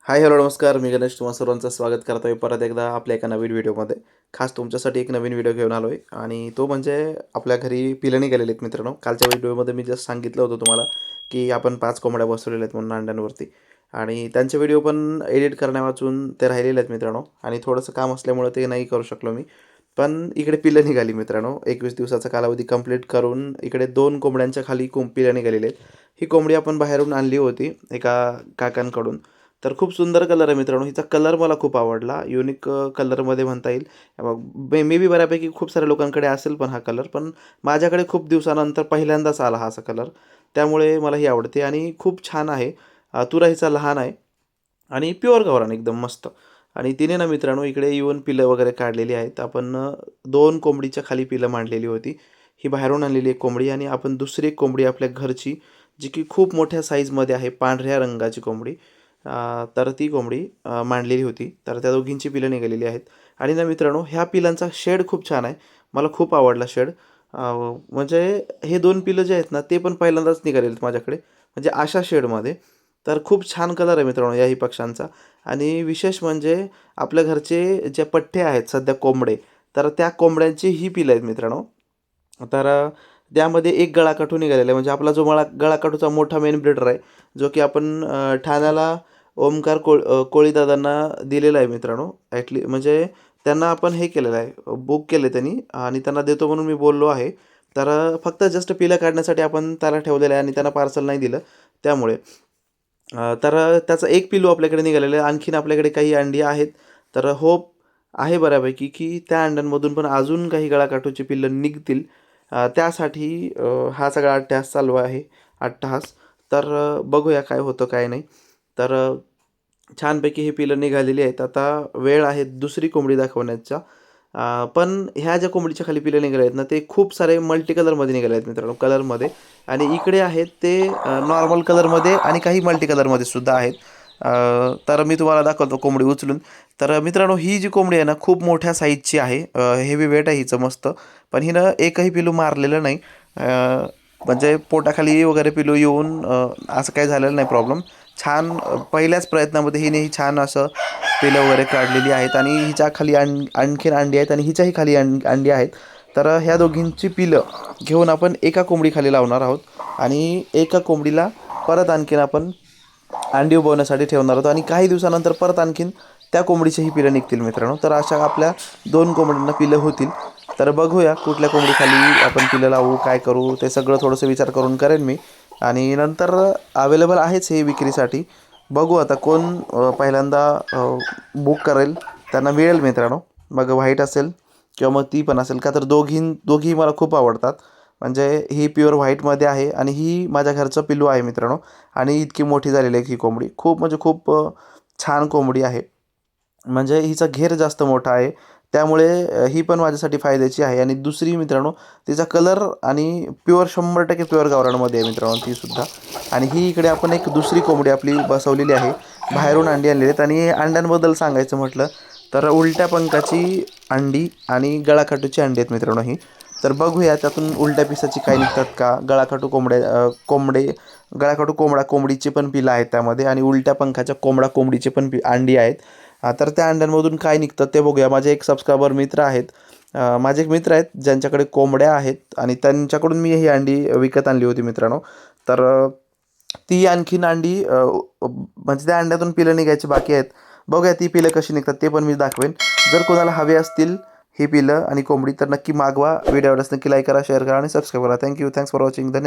Hi hello नमस्कार. मी गणेश तुम्हा सर्वांचं स्वागत करतोय परत एकदा आपल्या एका नवीन व्हिडिओमध्ये. खास तुमच्यासाठी एक नवीन व्हिडिओ घेऊन आलो आहे आणि तो म्हणजे आपल्या घरी पिलं निघालेले आहेत मित्रांनो. कालच्या व्हिडिओमध्ये मी जस्ट सांगितलं होतं तुम्हाला की आपण 5 कोंबड्या बसवलेल्या आहेत म्हणून अंड्यांवरती आणि त्यांचे व्हिडिओ पण एडिट करण्यावाचून ते राहिलेले आहेत मित्रांनो आणि थोडंसं काम असल्यामुळे ते नाही करू शकलो मी. पण इकडे पिलं निघाली मित्रांनो. 21 दिवसाचा कालावधी कंप्लीट करून इकडे 2 कोंबड्यांच्या खाली पिलं निघालेले आहेत. ही कोंबडी आपण बाहेरून आणली होती एका काकांकडून. तर खूप सुंदर कलर आहे मित्रांनो. हिचा कलर मला खूप आवडला. युनिक कलरमध्ये म्हणता येईल. मे बी बऱ्यापैकी खूप साऱ्या लोकांकडे असेल पण हा कलर. पण माझ्याकडे खूप दिवसानंतर पहिल्यांदाच आला हा असा कलर. त्यामुळे मला ही आवडते आणि खूप छान आहे. तुरा हिचा लहान आहे आणि प्युअर गावरान एकदम मस्त. आणि तिने ना मित्रांनो इकडे येऊन पिलं वगैरे काढलेली आहेत. आपण 2 कोंबडीच्या खाली पिलं मांडलेली होती. ही बाहेरून आणलेली एक कोंबडी आणि आपण दुसरी एक कोंबडी आपल्या घरची, जी की खूप मोठ्या साईजमध्ये आहे, पांढऱ्या रंगाची कोंबडी. तर ती कोंबडी मांडलेली होती. तर त्या दोघींची पिलं निघालेली आहेत. आणि ना मित्रांनो ह्या पिलांचा शेड खूप छान आहे. मला खूप आवडला शेड. म्हणजे हे 2 पिलं जे आहेत ना, ते पण पहिल्यांदाच निघालेले आहेत माझ्याकडे. म्हणजे अशा शेडमध्ये. तर खूप छान कलर आहे मित्रांनो याही पक्ष्यांचा. आणि विशेष म्हणजे आपल्या घरचे जे पठ्ठे आहेत सध्या कोंबडे, तर त्या कोंबड्यांची ही पिलं आहेत मित्रांनो. तर त्यामध्ये एक गळाकाठू निघालेला आहे. म्हणजे आपला जो गळाकाठूचा मोठा मेन ब्रीडर आहे, जो की आपण ठाण्याला ओमकार कोळीदादांना दिलेला आहे मित्रांनो. म्हणजे त्यांना आपण हे केलेलं आहे, बुक केलं त्यांनी आणि त्यांना देतो म्हणून मी बोललो आहे. तर फक्त जस्ट पिलं काढण्यासाठी आपण त्याला ठेवलेलं आहे आणि त्यांना पार्सल नाही दिलं त्यामुळे. तर त्याचं एक पिल्लू आपल्याकडे निघालेलं आहे. आणखीन आपल्याकडे काही अंडी आहेत. तर होप आहे बऱ्यापैकी की त्या अंड्यांमधून पण अजून काही गळाकाठूची पिल्लं निघतील. त्यासाठी हा सगळा अट्टहास चालू आहे. अट्टहास. तर बघूया काय होतं काय नाही. तर छानपैकी ही पिलं निघालेली आहेत. आता वेळ आहे दुसरी कोंबडी दाखवण्याचा. पण ह्या ज्या कोंबडीच्या खाली पिलं निघाले आहेत ना, ते खूप सारे मल्टी कलरमध्ये निघाले आहेत मित्रांनो, कलरमध्ये. आणि इकडे आहेत ते नॉर्मल कलरमध्ये आणि काही मल्टी कलरमध्ये सुद्धा आहेत. तर मी तुम्हाला दाखवतो कोंबडी उचलून. तर मित्रांनो ही जी कोंबडी आहे ना, खूप मोठ्या साईजची आहे. हेवी वेट आहे हिचं मस्त. पण हिनं एकही पिलू मारलेलं नाही. म्हणजे पोटाखाली वगैरे पिलू येऊन असं काही झालेलं नाही प्रॉब्लेम. छान पहिल्याच प्रयत्नामध्ये हिने ही छान असं पिलं वगैरे काढलेली आहेत आणि हिच्या खाली आणखीन अंडी आहेत आणि हिच्याही खाली अंडी आहेत. तर ह्या दोघींची पिलं घेऊन आपण एका कोंबडीखाली लावणार आहोत आणि एका कोंबडीला परत आणखीन आपण अंडी उबवण्यासाठी ठेवणार आहोत आणि काही दिवसानंतर परत आणखीन त्या कोंबडीचीही पिलं निघतील मित्रांनो. तर अशा आपल्या 2 कोंबड्यांना पिलं होतील. तर बघूया कुठल्या कोंबडीखाली आपण पिलं लावू, काय करू, ते सगळं थोडंसं विचार करून करेन मी. आणि नंतर अवेलेबल आहेच हे विक्रीसाठी. बघू आता कोण पहिल्यांदा बुक करेल त्यांना मिळेल मित्रांनो. मग व्हाईट असेल किंवा मग ती पण असेल, का तर दोघीही मला खूप आवडतात. म्हणजे ही प्युअर व्हाईटमध्ये आहे आणि ही माझ्या घरचं पिल्लू आहे मित्रांनो. आणि इतकी मोठी झालेली आहे ही कोंबडी. खूप म्हणजे खूप छान कोंबडी आहे. म्हणजे हिचा घेर जास्त मोठा आहे. त्यामुळे ही पण माझ्यासाठी फायद्याची आहे. आणि दुसरी मित्रांनो, तिचा कलर आणि प्युअर 100% प्युअर गावरानमध्ये आहे मित्रांनो तीसुद्धा. आणि ही इकडे आपण एक दुसरी कोंबडी आपली बसवलेली आहे. बाहेरून अंडी आणलेली आहेत आणि अंड्यांबद्दल सांगायचं म्हटलं तर उलट्या पंखाची अंडी आणि गळाकाठूची अंडी आहेत मित्रांनो ही. तर बघूया त्यातून उलट्या पिसाची काय निघतात का. गळाकाठू कोंबडीची पण पिलं आहेत त्यामध्ये आणि उलट्या पंखाच्या कोंबडीची पण अंडी आहेत. तर त्या अंड्यांमधून काय निघतं ते बघूया. माझे एक सबस्क्रायबर मित्र आहेत. माझे एक मित्र आहेत ज्यांच्याकडे कोंबड्या आहेत आणि त्यांच्याकडून मी ही अंडी विकत आणली होती मित्रांनो. तर ती आणखीन अंडी म्हणजे त्या अंड्यातून पिलं निघायची बाकी आहेत. बघूया ती पिलं कशी निघतात ते पण मी दाखवेन. जर कोणाला हवे असतील ही पिलं आणि कोंबडी तर नक्की मागवा. व्हिडिओ आवडल्यास नक्की लाईक करा, शेअर करा आणि सबस्क्राईब करा. थँक्यू. Thanks for watching. धन्यवाद.